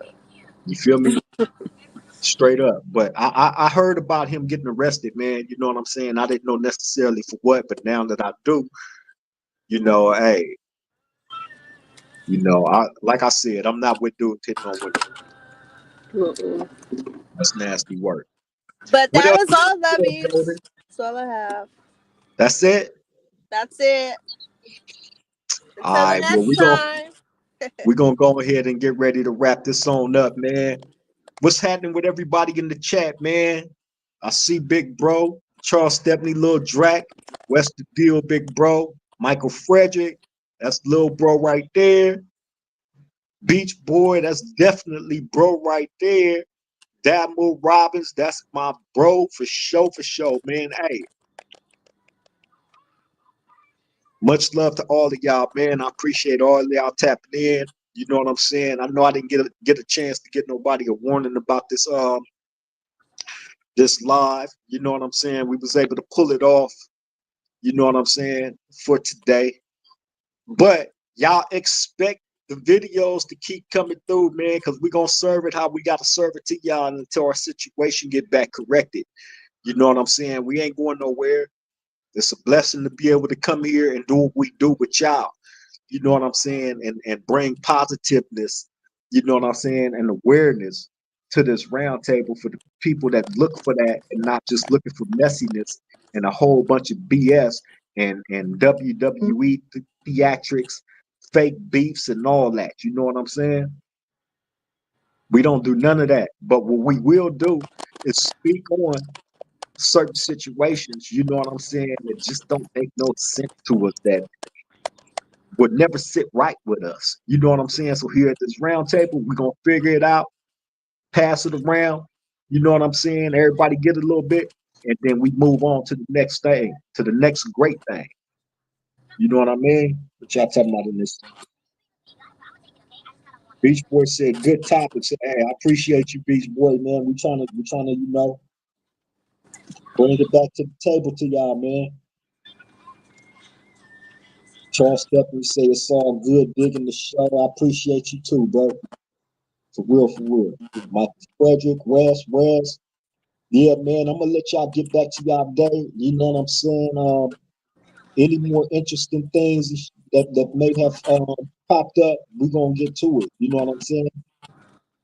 You feel me? Straight up. But I heard about him getting arrested, man. You know what I'm saying? I didn't know necessarily for what, but now that I do, hey, I like I said, I'm not with dudes hitting on women. Mm-mm. That's nasty work. But What that else was you all, got, Golden? lovies. That's all I have. That's it. That's it. All Until the right. Well, next time. we gonna go ahead and get ready to wrap this on up, man. What's happening with everybody in the chat, man? I see Big Bro, Charles Stepney, Lil Drac, West the Deal, Big Bro, Michael Frederick, that's Lil Bro right there. Beach Boy, that's definitely Bro right there. Damu Robbins, that's my bro for sure, man. Hey, much love to all of y'all, man. I appreciate all of y'all tapping in. You know what I'm saying? I know I didn't get a chance to get nobody a warning about this live. You know what I'm saying? We was able to pull it off. You know what I'm saying for today. But y'all expect the videos to keep coming through, man, because we're gonna serve it how we gotta serve it to y'all until our situation get back corrected. You know what I'm saying? We ain't going nowhere. It's a blessing to be able to come here and do what we do with y'all. You know what I'm saying? And bring positiveness, you know what I'm saying, and awareness to this roundtable for the people that look for that and not just looking for messiness and a whole bunch of BS and WWE theatrics, fake beefs and all that. You know what I'm saying? We don't do none of that. But what we will do is speak on certain situations, you know what I'm saying, that just don't make no sense to us, that would never sit right with us. You know what I'm saying? So here at this round table, we're gonna figure it out, pass it around. You know what I'm saying? Everybody get a little bit, and then we move on to the next thing, to the next great thing. You know what I mean? What y'all talking about in this? Beach Boy said, "Good topic." Said, "Hey, I appreciate you, Beach Boy, man. We trying to, bring it back to the table to y'all, man." Charles Stephanie say it's all good digging the show. I appreciate you too, bro. For real, for real. Michael Frederick, West. Yeah, man, I'm gonna let y'all get back to y'all day. You know what I'm saying? Any more interesting things that may have popped up, we're gonna get to it. You know what I'm saying?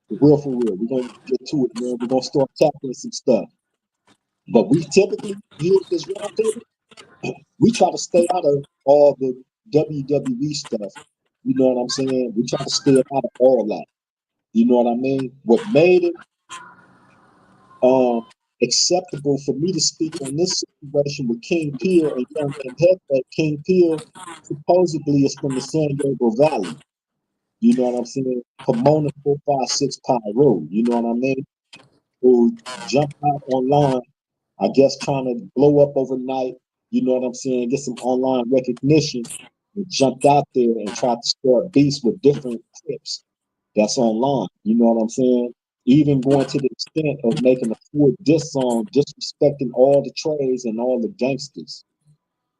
For real. We're gonna get to it, man. We're gonna start tackling some stuff. But we typically here at this round table, we try to stay out of all the WWE stuff. You know what I'm saying? We try to stay out of all that. You know what I mean? What made it um acceptable for me to speak on this situation with King Peel and Young and Hefe. King Peel supposedly is from the San Diego Valley. You know what I'm saying? Pomona 456 Pyro. You know what I mean? Who jumped out online, I guess trying to blow up overnight, you know what I'm saying, get some online recognition, and jumped out there and tried to start beats with different clips that's online. You know what I'm saying? Even going to the extent of making a full diss song, disrespecting all the trades and all the gangsters.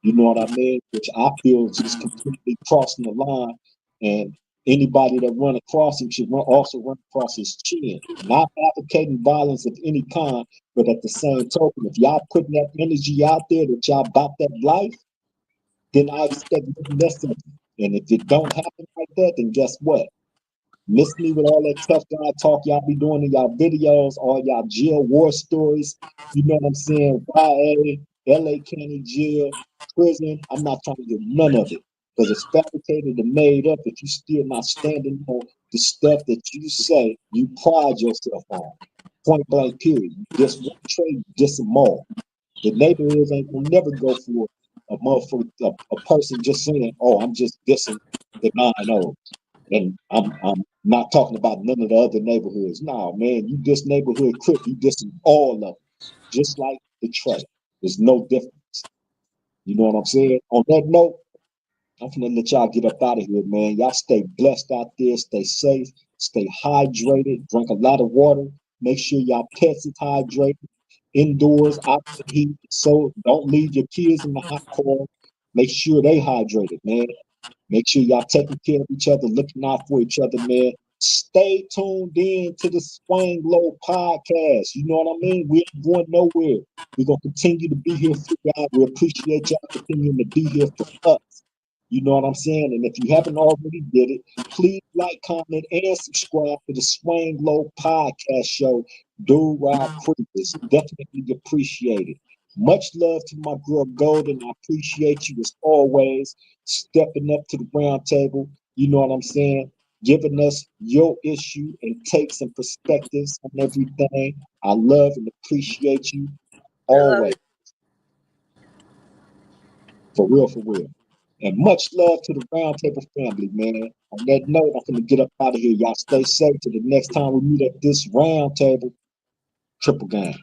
You know what I mean? Which I feel is just completely crossing the line. And anybody that run across him should also run across his chin. Not advocating violence of any kind, but at the same token, if y'all putting that energy out there that y'all about that life, then I expect nothing less of you. And if it don't happen like that, then guess what? Miss me with all that tough guy talk y'all be doing in y'all videos, all y'all jail war stories. You know what I'm saying? YA, LA County Jail, prison. I'm not trying to hear none of it because it's fabricated and made up if you still not standing on the stuff that you say you pride yourself on. Point blank, period. You just one trade, you diss them all. The neighborhoods ain't gonna never go for a motherfucker, a person just saying, "Oh, I'm just dissing the 9-0." And I'm not talking about none of the other neighborhoods. No, man, you diss neighborhood Crip, you dissing all of them, just like the Trey. There's no difference. You know what I'm saying? On that note, I'm gonna let y'all get up out of here, man. Y'all stay blessed out there, stay safe, stay hydrated, drink a lot of water. Make sure y'all pets is hydrated indoors, out in the heat. So don't leave your kids in the hot car. Make sure they hydrated, man. Make sure y'all taking care of each other, looking out for each other, man. Stay tuned in to the Swang Low podcast. You know what I mean? We ain't going nowhere. We're going to continue to be here for y'all. We appreciate y'all continuing to be here for us. You know what I'm saying? And if you haven't already did it, please like, comment, and subscribe to the Swang Low podcast show. Do Ride Creepers. Definitely appreciate it. Much love to my girl Golden. I appreciate you as always stepping up to the round table. You know what I'm saying? Giving us your issue and takes and perspectives on everything. I love and appreciate you I love always. you. For real, for real. And much love to the Roundtable family, man. On that note, I'm going to get up out of here. Y'all stay safe till the next time we meet at this roundtable. Triple gang.